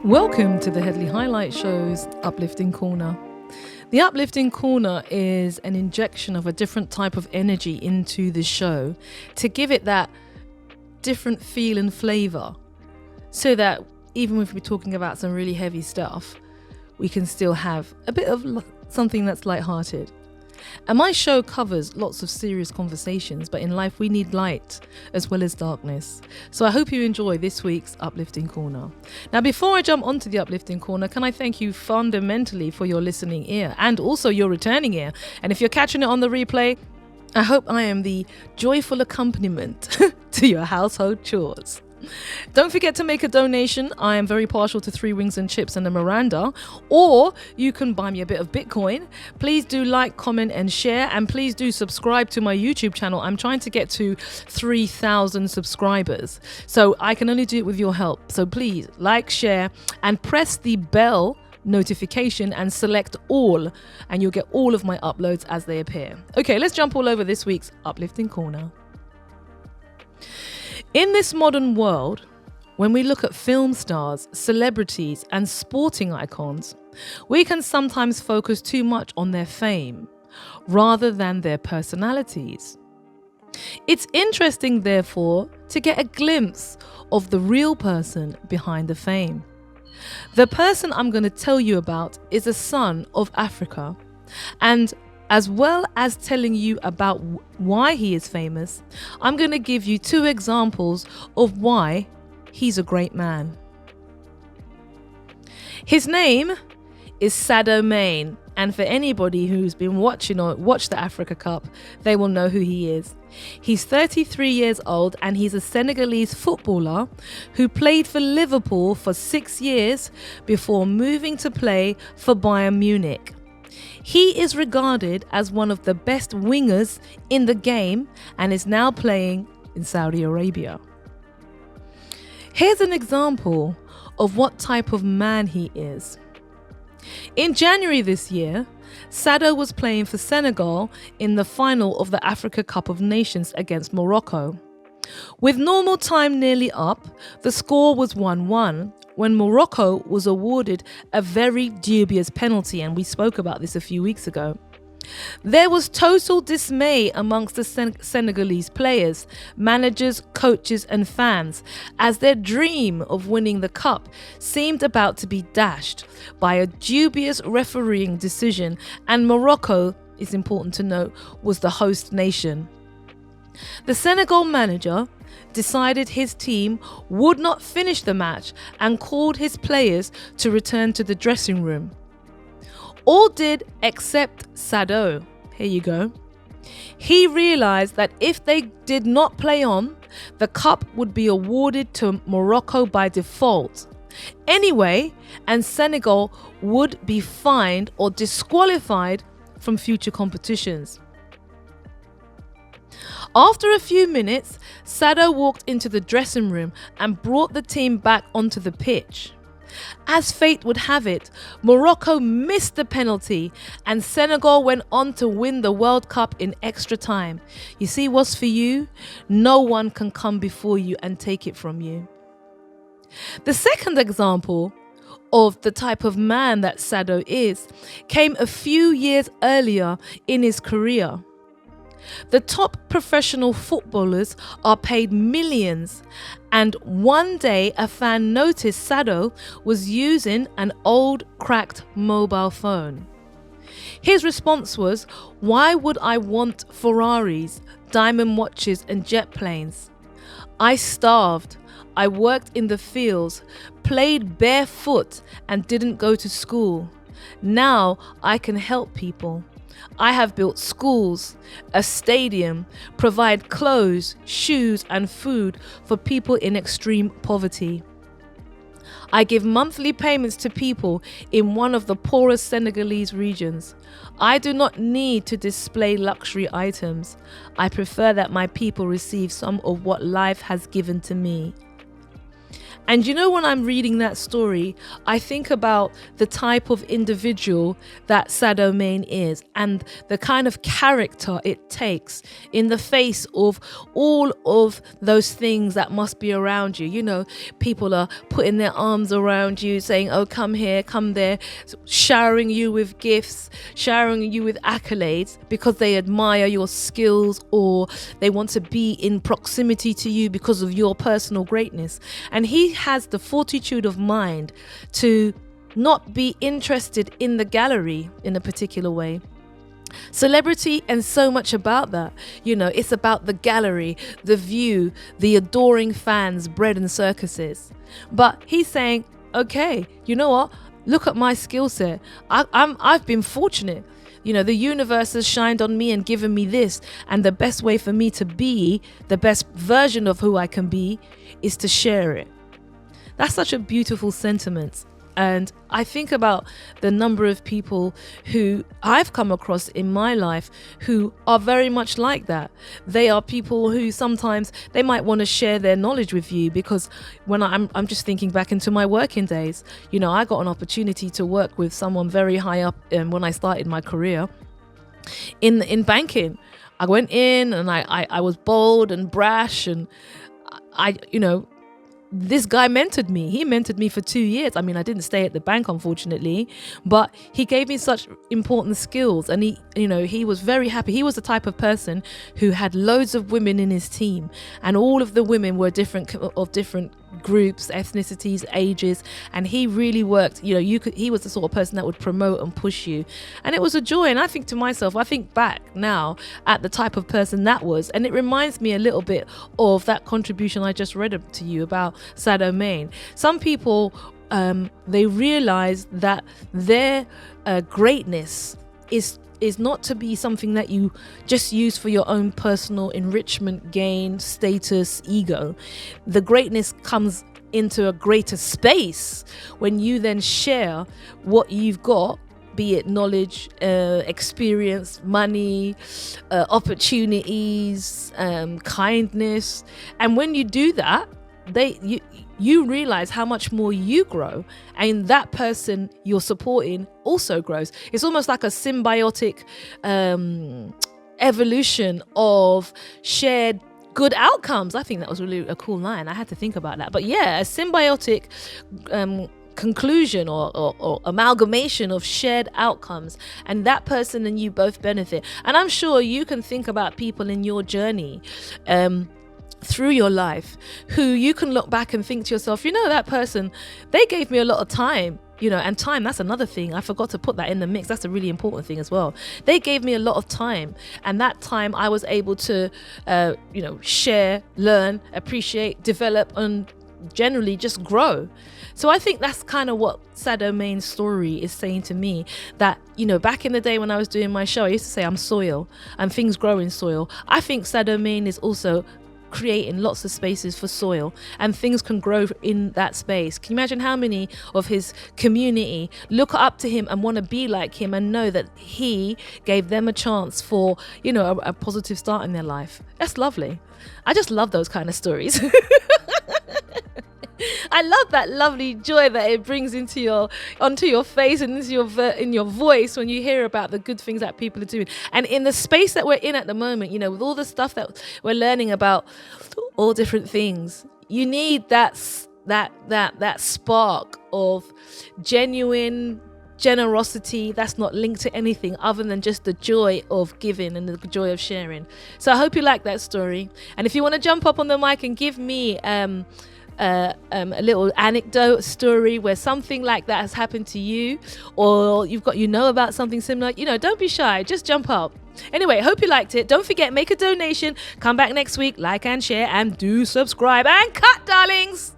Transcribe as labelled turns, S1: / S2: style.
S1: Welcome to the Headley Highlight Show's Uplifting Corner. The Uplifting Corner is an injection of a different type of energy into the show to give it that different feel and flavour, so that even if we're talking about some really heavy stuff, we can still have a bit of something that's lighthearted. And my show covers lots of serious conversations, but in life we need light as well as darkness. So I hope you enjoy this week's Uplifting Corner. Now, before I jump onto the Uplifting Corner, can I thank you fundamentally for your listening ear and also your returning ear. And if you're catching it on the replay, I hope I am the joyful accompaniment to your household chores. Don't forget to make a donation. I am very partial to 3 Wings and Chips and a Miranda, or you can buy me a bit of Bitcoin. Please do like, comment and share, and please do subscribe to my YouTube channel. I'm trying to get to 3,000 subscribers, so I can only do it with your help. So please like, share and press the bell notification and select all, and you'll get all of my uploads as they appear. Okay, let's jump all over this week's Uplifting Corner. In this modern world, when we look at film stars, celebrities and sporting icons, we can sometimes focus too much on their fame rather than their personalities. It's interesting, therefore, to get a glimpse of the real person behind the fame. The person I'm going to tell you about is a son of Africa, and as well as telling you about why he is famous, I'm going to give you 2 examples of why he's a great man. His name is Sadio Mane, and for anybody who's been watching or watched the Africa Cup, they will know who he is. He's 33 years old and he's a Senegalese footballer who played for Liverpool for 6 years before moving to play for Bayern Munich. He is regarded as one of the best wingers in the game and is now playing in Saudi Arabia. Here's an example of what type of man he is. In January this year, Sadio was playing for Senegal in the final of the Africa Cup of Nations against Morocco. With normal time nearly up, the score was 1-1 when Morocco was awarded a very dubious penalty, and we spoke about this a few weeks ago. There was total dismay amongst the Senegalese players, managers, coaches and fans as their dream of winning the cup seemed about to be dashed by a dubious refereeing decision, and Morocco, it's important to note, was the host nation. The Senegal manager decided his team would not finish the match and called his players to return to the dressing room. All did except Sadio. Here you go. He realized that if they did not play on, the cup would be awarded to Morocco by default anyway, and Senegal would be fined or disqualified from future competitions. After a few minutes, Sadio walked into the dressing room and brought the team back onto the pitch. As fate would have it, Morocco missed the penalty and Senegal went on to win the World Cup in extra time. You see, what's for you, no one can come before you and take it from you. The second example of the type of man that Sadio is came a few years earlier in his career. The top professional footballers are paid millions, and one day a fan noticed Sadio was using an old cracked mobile phone. His response was, "Why would I want Ferraris, diamond watches and jet planes? I starved, I worked in the fields, played barefoot and didn't go to school. Now I can help people. I have built schools, a stadium, provide clothes, shoes and food for people in extreme poverty. I give monthly payments to people in one of the poorest Senegalese regions. I do not need to display luxury items. I prefer that my people receive some of what life has given to me." And you know, when I'm reading that story, I think about the type of individual that Sadio Mane is and the kind of character it takes in the face of all of those things that must be around you. You know, people are putting their arms around you, saying, oh, come here, come there, showering you with gifts, showering you with accolades because they admire your skills or they want to be in proximity to you because of your personal greatness. And he has the fortitude of mind to not be interested in the gallery in a particular way. Celebrity and so much about that, you know, it's about the gallery, the view, the adoring fans, bread and circuses. But he's saying, okay, you know what? Look at my skill set. I've been fortunate. You know, the universe has shined on me and given me this. And the best way for me to be the best version of who I can be is to share it. That's such a beautiful sentiment. And I think about the number of people who I've come across in my life who are very much like that. They are people who sometimes they might want to share their knowledge with you because when I'm just thinking back into my working days, you know, I got an opportunity to work with someone very high up when I started my career in banking. I went in and I was bold and brash and this guy mentored me. He mentored me for 2 years. I mean, I didn't stay at the bank, unfortunately, but he gave me such important skills and he was very happy. He was the type of person who had loads of women in his team and all of the women were different groups, ethnicities, ages, and he really worked. You know, he was the sort of person that would promote and push you, and it was a joy. And I think to myself, I think back now at the type of person that was, and it reminds me a little bit of that contribution I just read to you about Sadio Mane. Some people they realize that their greatness is not to be something that you just use for your own personal enrichment, gain, status, ego. The greatness comes into a greater space when you then share what you've got, be it knowledge, experience, money, opportunities, kindness. And when you do that, you realize how much more you grow, and that person you're supporting also grows. It's almost like a symbiotic evolution of shared good outcomes. I think that was really a cool line. I had to think about that. But yeah, a symbiotic conclusion or amalgamation of shared outcomes, and that person and you both benefit. And I'm sure you can think about people in your journey through your life who you can look back and think to yourself, you know, that person, they gave me a lot of time, you know, and time, that's another thing. I forgot to put that in the mix. That's a really important thing as well. They gave me a lot of time, and that time I was able to, share, learn, appreciate, develop, and generally just grow. So I think that's kind of what Sadio Mane's story is saying to me, that, you know, back in the day when I was doing my show, I used to say I'm soil and things grow in soil. I think Sadio Mane is also creating lots of spaces for soil, and things can grow in that space. Can you imagine how many of his community look up to him and want to be like him and know that he gave them a chance for, you know, a positive start in their life? That's lovely. I just love those kind of stories. I love that lovely joy that it brings onto your face and in your voice when you hear about the good things that people are doing. And in the space that we're in at the moment, you know, with all the stuff that we're learning about all different things, you need that spark of genuine generosity that's not linked to anything other than just the joy of giving and the joy of sharing. So I hope you like that story. And if you want to jump up on the mic and give me a little anecdote story where something like that has happened to you, or you know about something similar, you know, don't be shy, just jump up. Anyway, hope you liked it. Don't forget, make a donation, come back next week, like and share, and do subscribe, and cut, darlings.